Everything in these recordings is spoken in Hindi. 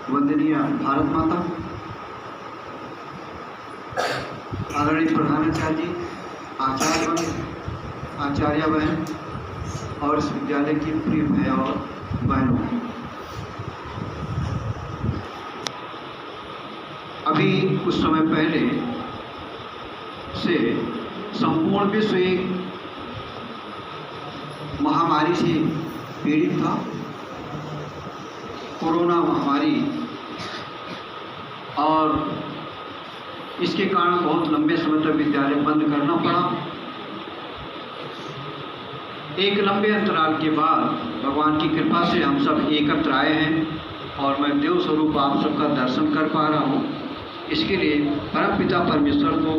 वंदनीय भारत माता, आदरणीय प्रधानाचार्य जी, आचार्य बहन और इस विद्यालय की प्रिय भाई और बहनों, अभी कुछ समय पहले से संपूर्ण विश्व एक महामारी से पीड़ित था, कोरोना महामारी, और इसके कारण बहुत लंबे समय तक विद्यालय बंद करना पड़ा। एक लंबे अंतराल के बाद भगवान की कृपा से हम सब एकत्र आए हैं और मैं देव स्वरूप आप सबका दर्शन कर पा रहा हूँ। इसके लिए परमपिता परमेश्वर को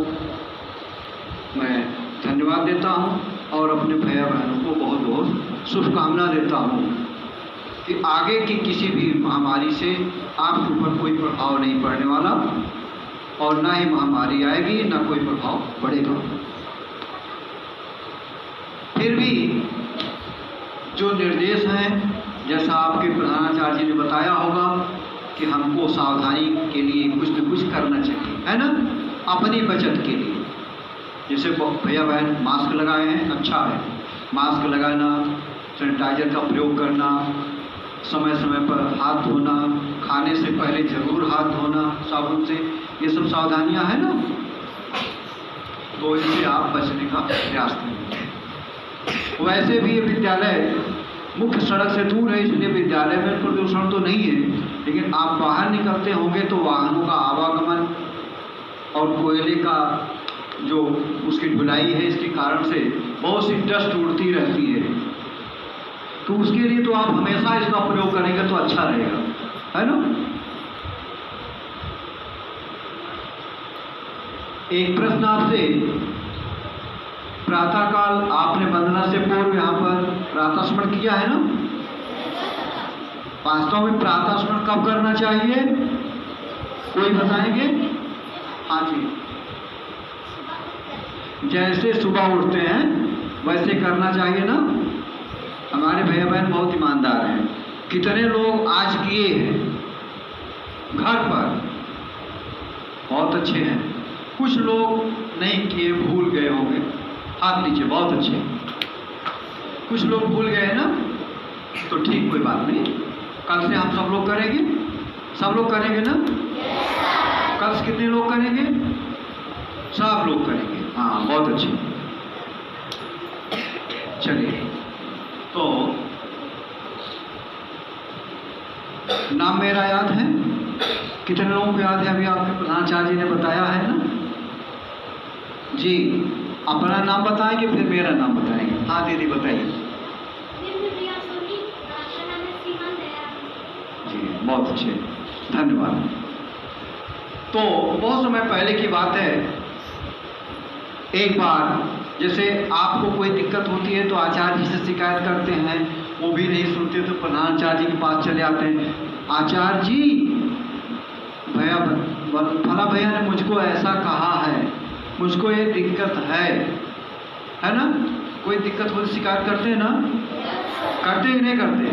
मैं धन्यवाद देता हूँ और अपने भैया बहनों को बहुत बहुत शुभकामना देता हूँ कि आगे की किसी भी महामारी से आपके ऊपर कोई प्रभाव नहीं पड़ने वाला और ना ही महामारी आएगी, ना कोई प्रभाव पड़ेगा। फिर भी जो निर्देश हैं, जैसा आपके प्रधानाचार्य जी ने बताया होगा कि हमको सावधानी के लिए कुछ न कुछ करना चाहिए, है ना, अपनी बचत के लिए। जैसे भैया बहन मास्क लगाए हैं, अच्छा है, मास्क लगाना, सैनिटाइजर का प्रयोग करना, समय समय पर हाथ धोना, खाने से पहले जरूर हाथ धोना साबुन से, ये सब सावधानियां हैं ना, तो इनसे आप बचने का प्रयास करें। वैसे भी ये विद्यालय मुख्य सड़क से दूर है, इसलिए विद्यालय में प्रदूषण तो नहीं है, लेकिन आप बाहर निकलते होंगे तो वाहनों का आवागमन और कोयले का जो उसकी धुलाई है, इसके कारण से बहुत सी डस्ट उड़ती रहती है, तो उसके लिए तो आप हमेशा इसका प्रयोग करेंगे तो अच्छा रहेगा, है ना। एक प्रश्न आपसे, प्रातःकाल आपने वंदना से पूर्व यहाँ पर प्रातः स्मरण किया है ना। वास्तव में प्रातः स्मरण कब करना चाहिए, कोई बताएंगे? हाँ जी, जैसे सुबह उठते हैं वैसे करना चाहिए ना। हमारे भैया बहन बहुत ईमानदार हैं। कितने लोग आज किए हैं घर पर, बहुत अच्छे हैं। कुछ लोग नहीं किए, भूल गए होंगे, हाथ नीचे, बहुत अच्छे। कुछ लोग भूल गए ना, तो ठीक, कोई बात नहीं, कल से हम सब लोग करेंगे, सब लोग करेंगे ना। कल से कितने लोग करेंगे? सब लोग करेंगे, हाँ, बहुत अच्छे। चलिए, तो नाम मेरा याद है, कितने लोगों को याद है? अभी आपके प्रधानाचार्य जी ने बताया है ना जी। अपना नाम बताएंगे फिर मेरा नाम बताएंगे। हाँ दीदी बताइए जी, बहुत अच्छे, धन्यवाद। तो बहुत समय पहले की बात है, एक बार जैसे आपको कोई दिक्कत होती है तो आचार्य जी से शिकायत करते हैं, वो भी नहीं सुनते तो प्रधानाचार्य जी के पास चले आते हैं। आचार्य जी, भैया फला भैया ने मुझको ऐसा कहा है, मुझको ये दिक्कत है ना। कोई दिक्कत हो तो शिकायत करते हैं ना, करते ही नहीं करते।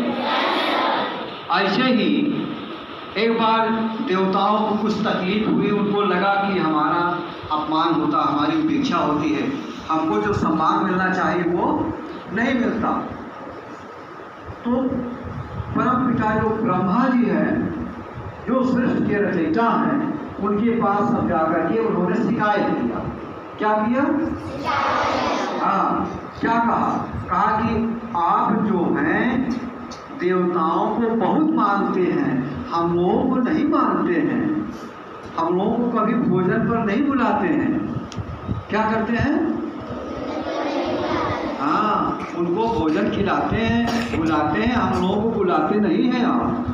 ऐसे ही एक बार देवताओं को कुछ तकलीफ हुई, उनको लगा कि हमारा अपमान होता, हमारी उपेक्षा होती है, हमको जो सम्मान मिलना चाहिए वो नहीं मिलता। तो परम पिता जो ब्रह्मा जी हैं, जो सृष्टि के रचयिता हैं, उनके पास सब जाकर के उन्होंने शिकायत किया। क्या किया? हाँ, क्या कहा कि आप जो हैं देवताओं को बहुत मानते हैं, हम लोगों को नहीं मानते हैं, हम लोगों को कभी भोजन पर नहीं बुलाते हैं। क्या करते हैं? हाँ, उनको भोजन खिलाते हैं, बुलाते हैं, हम लोगों को बुलाते नहीं हैं आप।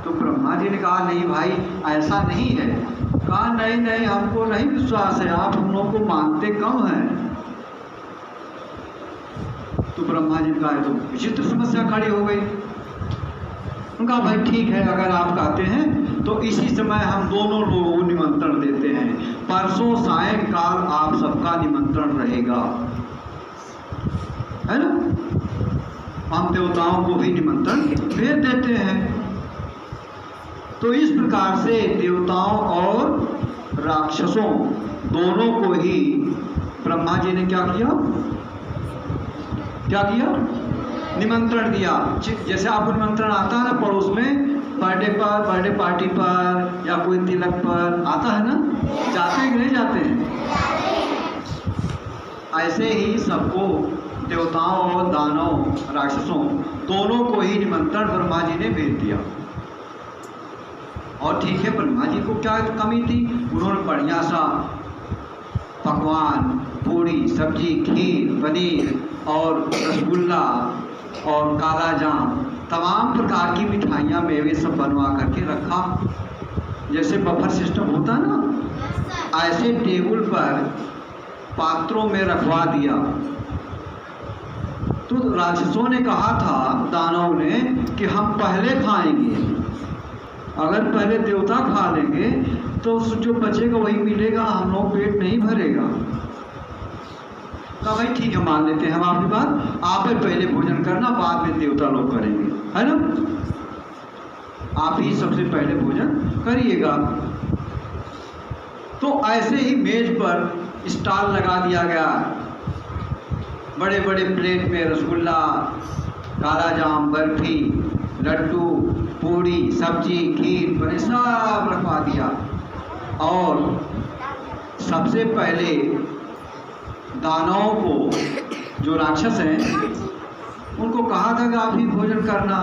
तो ब्रह्मा जी ने कहा नहीं भाई, ऐसा नहीं है। कहा नहीं नहीं, हमको नहीं विश्वास है, आप हम लोगों को मानते कम हैं। तो ब्रह्मा जी ने कहा तो विचित्र समस्या खड़ी हो गई। उनका भाई ठीक है, अगर आप कहते हैं तो इसी समय हम दोनों लोगों को निमंत्रण देते हैं, परसों सायंकाल आप सबका निमंत्रण रहेगा, है ना। हम देवताओं को भी निमंत्रण भेज देते हैं। तो इस प्रकार से देवताओं और राक्षसों दोनों को ही ब्रह्मा जी ने क्या किया? निमंत्रण दिया। जैसे आपको निमंत्रण आता है ना पड़ोस में, बर्थडे पर, बर्थडे पार्टी पर या कोई तिलक पर आता है ना, जाते हैं कि नहीं जाते हैं? ऐसे ही सबको, देवताओं और दानव राक्षसों दोनों को ही निमंत्रण ब्रह्मा जी ने भेज दिया। और ठीक है, ब्रह्मा जी को क्या कमी थी? उन्होंने बढ़िया सा पकवान, पूड़ी, सब्जी, खीर, पनीर और रसगुल्ला और काला जाम, तमाम प्रकार की मिठाइयाँ, मेवे सब बनवा करके रखा। जैसे बफर सिस्टम होता ना, ऐसे टेबल पर पात्रों में रखवा दिया। तो राक्षसों ने कहा था, दानव ने, कि हम पहले खाएंगे, अगर पहले देवता खा लेंगे तो जो बचेगा वही मिलेगा, हम लोग पेट नहीं भरेगा। कहा भाई ठीक है, मान लेते हैं हम आपकी बात, आप ही पहले भोजन करना, बाद में देवता लोग करेंगे, है ना? आप ही सबसे पहले भोजन करिएगा। तो ऐसे ही मेज पर स्टॉल लगा दिया गया, बड़े बड़े प्लेट में रसगुल्ला, काला जाम, बर्फी, लड्डू, पूड़ी, सब्जी, खीर, पनीर सब रखवा दिया। और सबसे पहले दानवों को, जो राक्षस हैं, उनको कहा था कि आप ही भोजन करना।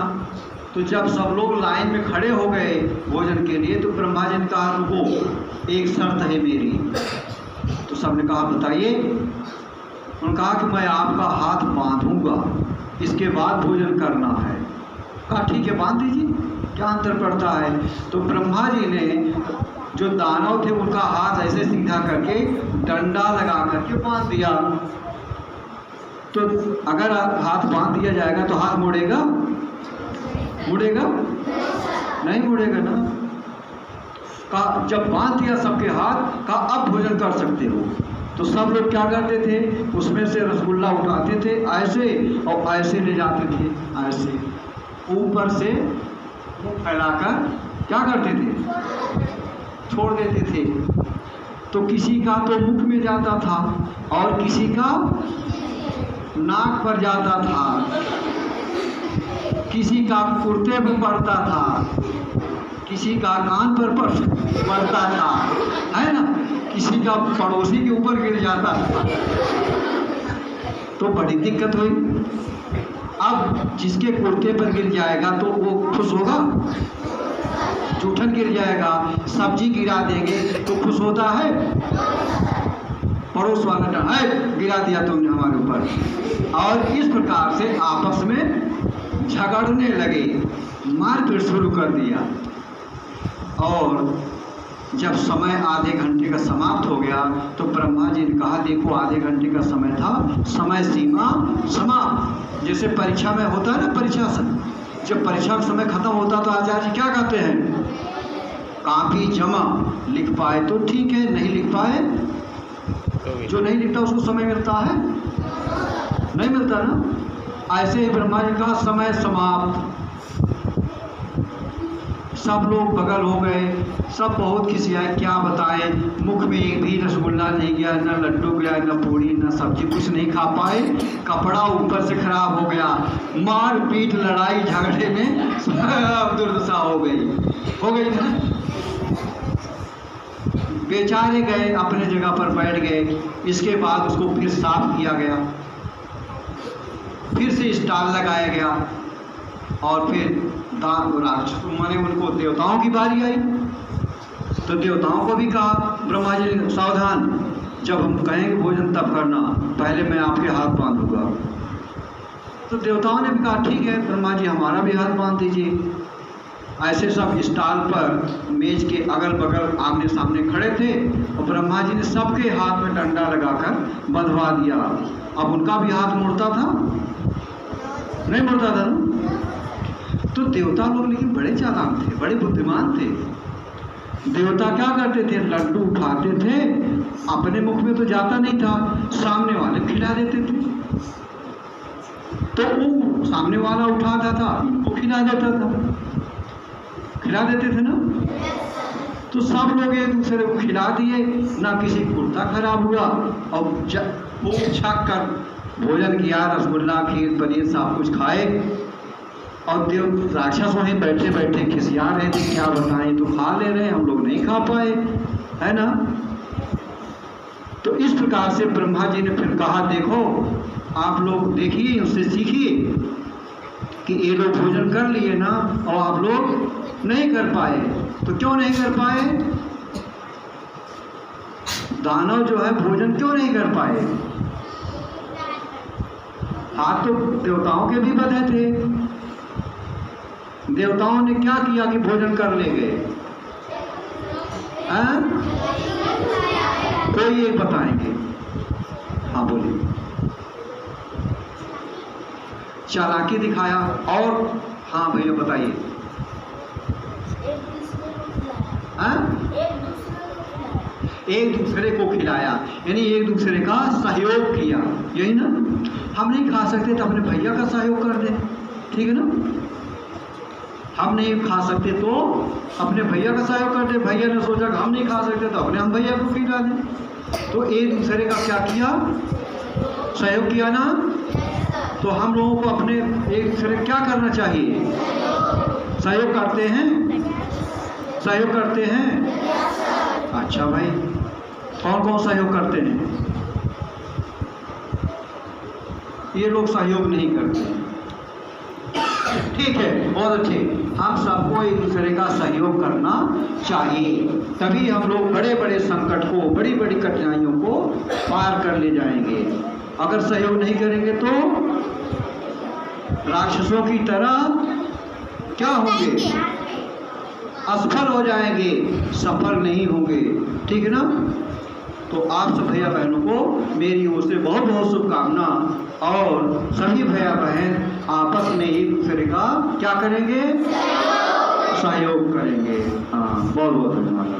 तो जब सब लोग लाइन में खड़े हो गए भोजन के लिए, तो ब्रह्मा जी ने कहा, रुको, एक शर्त है मेरी। तो सबने कहा बताइए। उन्होंने कहा कि मैं आपका हाथ बांधूंगा, इसके बाद भोजन करना है। कहा ठीक है, बांध दीजिए, क्या अंतर पड़ता है? तो ब्रह्मा जी ने, जो दानव थे, उनका हाथ ऐसे सीधा करके डंडा लगा करके बांध दिया। तो अगर हाथ बांध दिया जाएगा तो हाथ मुड़ेगा? नहीं मुड़ेगा ना। कहा जब बांध दिया सबके हाथ, कहा अब भोजन कर सकते हो। तो सब लोग क्या करते थे? उसमें से रसगुल्ला उठाते थे ऐसे, और ऐसे ले जाते थे, ऐसे ऊपर से मुंह फैलाकर क्या करते थे? छोड़ देते थे। तो किसी का तो मुख में जाता था और किसी का नाक पर जाता था, किसी का कुर्ते पर पड़ता था, किसी का कान पर पड़ता था, है ना, किसी का पड़ोसी के ऊपर गिर जाता था। तो बड़ी दिक्कत हुई। अब जिसके कुर्ते पर गिर जाएगा तो वो खुश होगा? जूठन गिर जाएगा, सब्जी गिरा देंगे तो खुश होता है? पड़ोस वाला है, गिरा दिया तुमने हमारे ऊपर। और इस प्रकार से आपस में झगड़ने लगे, मारपीट शुरू कर दिया। और जब समय आधे घंटे का समाप्त हो गया तो ब्रह्मा जी ने कहा, देखो आधे घंटे का समय था, समय सीमा समाप्त। जैसे परीक्षा में होता है ना, परीक्षा समय, जब परीक्षा का समय खत्म होता तो आचार्य जी क्या कहते हैं? कॉपी जमा, लिख पाए तो ठीक है, नहीं लिख पाए, जो नहीं लिखता उसको समय मिलता है? नहीं मिलता ना। ऐसे ही ब्रह्मा जी का समय समाप्त। सब लोग बगल हो गए, सब बहुत खिसियाए, क्या बताएं, मुख में एक भी रसगुल्ला नहीं गया, न लड्डू गया, न पूड़ी, न सब्जी, कुछ नहीं खा पाए। कपड़ा ऊपर से खराब हो गया, मार पीट लड़ाई झगड़े में सब दुर्दशा हो गई ना। बेचारे गए, अपने जगह पर बैठ गए। इसके बाद उसको फिर साफ किया गया, फिर से स्टॉल लगाया गया, और फिर राक्षस माने उनको देवताओं की बारी आई। तो देवताओं को भी कहा ब्रह्मा जी ने, सावधान, जब हम कहेंगे भोजन तब करना, पहले मैं आपके हाथ बांधूंगा। तो देवताओं ने भी कहा ठीक है ब्रह्मा जी, हमारा भी हाथ बांध दीजिए। ऐसे सब स्टॉल पर मेज के अगल बगल आमने सामने खड़े थे, और ब्रह्मा जी ने सबके हाथ में डंडा लगाकर बंधवा दिया। अब उनका भी हाथ मुड़ता था? नहीं मुड़ता था ना। तो देवता लोग लेकिन बड़े चालाक थे, बड़े बुद्धिमान थे। देवता क्या करते थे? लड्डू उठाते थे, अपने मुख में तो जाता नहीं था, सामने वाले खिला देते थे। तो वो सामने वाला उठाता था, वो खिला देता था। खिला देते थे ना। तो सब लोग एक दूसरे को खिला दिए, ना किसी कुर्ता खराब हुआ। और खूब छक कर भोजन किया, रसगुल्ला खीर पनीर सब कुछ खाए। और देव राक्षस वहीं बैठे बैठे खिसिया रहे थे, क्या बताएं, तो खा ले रहे, हम लोग नहीं खा पाए, है ना। तो इस प्रकार से ब्रह्मा जी ने फिर कहा, देखो आप लोग देखिए, उससे सीखिए कि ये लोग भोजन कर लिए ना और आप लोग नहीं कर पाए। तो क्यों नहीं कर पाए? दानव जो है भोजन क्यों नहीं कर पाए? हाथ तो देवताओं के भी बंधे थे। देवताओं ने क्या किया कि भोजन कर ले गए? कोई एक बताएंगे? हाँ बोलिए। चालाकी दिखाया। और हाँ भैया बताइए। एक दूसरे को खिलाया, यानी एक दूसरे का सहयोग किया, यही ना। हम नहीं खा सकते तो अपने भैया का सहयोग कर दें, ठीक है ना। हम नहीं खा सकते तो अपने भैया का सहयोग कर दें। भैया ने सोचा कि हम नहीं खा सकते तो अपने हम भैया को खिला दें। तो एक दूसरे का क्या किया? सहयोग किया ना। तो हम लोगों को अपने एक दूसरे क्या करना चाहिए? सहयोग करते हैं, सहयोग करते हैं। अच्छा भाई, कौन कौन सहयोग करते हैं? ये लोग सहयोग नहीं करते, ठीक है, बहुत अच्छे। हम सबको एक दूसरे का सहयोग करना चाहिए, तभी हम लोग बड़े बड़े संकट को, बड़ी बड़ी कठिनाइयों को पार कर ले जाएंगे। अगर सहयोग नहीं करेंगे तो राक्षसों की तरह क्या होंगे? असफल हो जाएंगे, सफल नहीं होंगे, ठीक है ना। तो आप सब भैया बहनों को मेरी ओर से बहुत बहुत शुभकामना। और सभी भैया बहन आपस में एक दूसरे का क्या करेंगे? सहयोग करेंगे। हाँ, बहुत बहुत धन्यवाद।